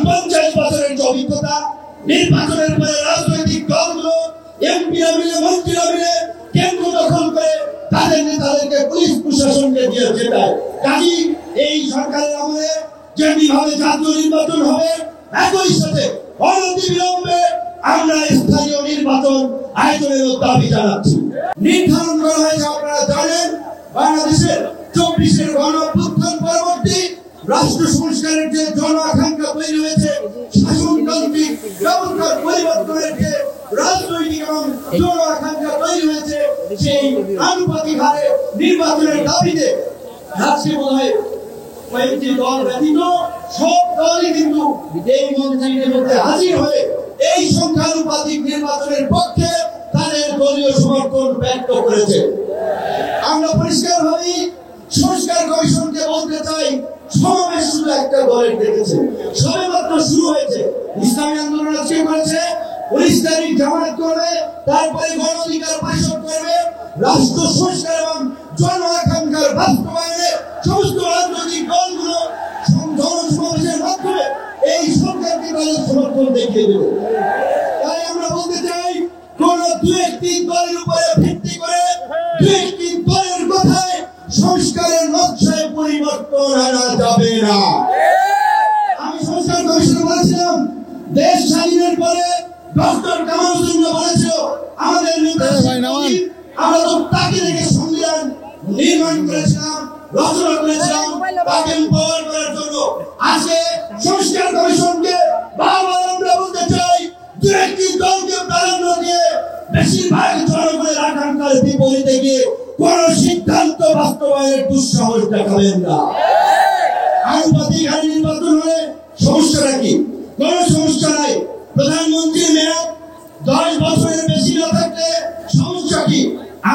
50 বছরের যে অভিজ্ঞতা, নির্বাচনের পরে রাজনৈতিক দলগুলো এমপিরা মিলে মন্ত্রীরা মিলে কেন্দ্র দখল করে তাদের নেতাদেরকে পুলিশ প্রশাসনকে দিয়ে জেতায়। কাজী এই সরকারের আমলে যেভাবে জাতীয় নির্বাচন হবে, একই সাথে অনতিবিলম্বে আমরা স্থানীয় নির্বাচন আয়োজনের দাবি জানাচ্ছি। নির্ধারণ করা হয়েছে, আপনারা জানেন, বাংলাদেশের 24-এর গণঅভ্যুত্থান পরবর্তী রাষ্ট্র সংস্কারের যে জন আকাঙ্ক্ষা তৈরি হয়েছে, শাসনতান্ত্রিক ব্যবস্থার পরিবর্তনের যে রাজনৈতিক এবং জন আকাঙ্ক্ষা তৈরি হয়েছে, সেই আনুপাতিক হারে নির্বাচনের দাবিতে আজকে মনে হয় কয়েকটি দল ব্যতীত সব দলই কিন্তু এই মঞ্চের মধ্যে হাজির হয়ে এই সংখ্যানুপাতিক নির্বাচনের পক্ষে তাদের দলীয় সমর্থন ব্যক্ত করেছে। আমরা পরিষ্কারভাবেই সংস্কার কমিশনকে বলতে চাই, সমাবেশ শুধু একটা দলের দেখেছে, সবেমাত্র শুরু হয়েছে। ইসলামী আন্দোলন আজকে করেছে, 19 তারিখ জামায়াত করবে, তারপরে গণ অধিকার পরিষদ করবে। রাষ্ট্র সংস্কার এবং জন আকাঙ্ক্ষার বাস্তবায়নে সমস্ত রাজনৈতিক দলগুলো জনসমাবেশের মাধ্যমে এই সরকারকে তাদের সমর্থন দেখিয়ে দেবে। তাই আমরা বলতে চাই, কোন দু একটি দলের উপরে ভিত্তি করে দু একটি দলের কথায় সংস্কারের নকশায় পরিবর্তন আনা যাবে না। আমি সংস্কার কমিশনে বলেছিলাম, দেশ স্বাধীনের পরে ডক্টর কামাল হোসেন বলেছিল আমাদের নেতা, আমরা তো তাকে রেখে সংবিধান নির্মাণ করেছিলাম, রচনা করেছিলাম, তাকে উপহার করার জন্য। আজকে সংস্কার কমিশনকে বারবার আমরা বলতে চাই, দু একটি দলকে প্রাধান্য দিয়ে বেশিরভাগ জনগণের আকাঙ্ক্ষার বিপরীতে গিয়ে কোন সিদ্ধান্ত বাস্তবায়নের দুঃসাহস দেখাবেন না। আনুপাতিক হারে নির্বাচন হলে সমস্যাটা কি? কোন সমস্যা নাই। প্রধানমন্ত্রীর মেয়াদ 10 বছরের বেশি না থাকলে সমস্যা কি?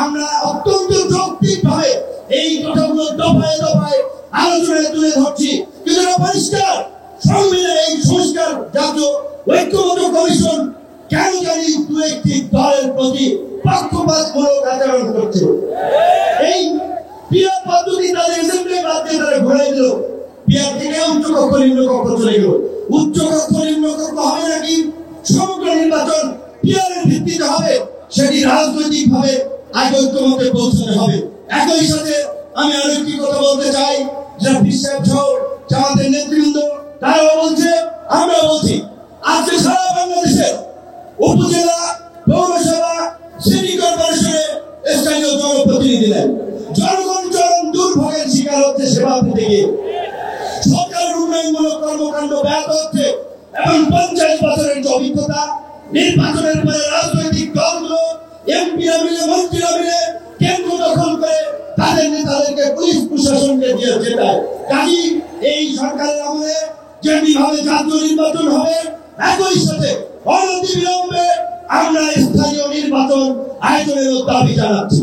আমরা অত্যন্ত যৌক্তিকভাবে এই কথাগুলো দফায় দফায় আলোচনায় তুলে ধরছি, কিন্তু পরিষ্কার সংবিধানে এই সংস্কার জাতীয় ঐক্যমত্য কমিশন কেন জানি দু একটি দলের প্রতি পক্ষপাতমূলক আচরণ করছে। এই পিয়ার পদ্ধতি তাদের এসেম্বলি বাদ দিয়ে তারা ঘোরাই দিল, পিয়ার থেকে উচ্চ কক্ষ নিম্ন কক্ষ চলে গেল। উচ্চ কক্ষ নিম্ন কক্ষ হবে নাকি? সমগ্র নির্বাচন পিয়ারের ভিত্তিতে হবে, সেটি রাজনৈতিক ভাবে আগে ঐক্যমত্যে পৌঁছাতে হবে। একই সাথে আমি আরো একটি কথা বলতে চাই, যে বিশ্বাস সহ আমাদের নেতৃবৃন্দ তারাও বলছে, আমরা বলছি, আজকে সারা বাংলাদেশের উপজেলা, পৌরসভা, সিটি কর্পোরেশনে স্থানীয় জনপ্রতিনিধি নেন, জনগণ চরম দুর্ভোগের শিকার হচ্ছে সেবা দিতে গিয়ে। সরকারের উন্নয়নমূলক কর্মকাণ্ড ব্যাহত হচ্ছে এবং 50 বছরের যে অভিজ্ঞতা, নির্বাচনের পরে রাজনৈতিক দলগুলো এমপিরা মিলে মন্ত্রীরা মিলে কেন্দ্র দখল করে তাদের নেতাদেরকে পুলিশ প্রশাসনকে দিয়ে জেতায়। কাজী এই সরকারের আমলে যেভাবে জাতীয় নির্বাচন হবে, একই সাথে অনতিবিলম্বে আমরা স্থানীয় নির্বাচন আয়োজনের দাবি জানাচ্ছি।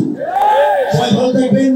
সবাই ভালো থাকবেন।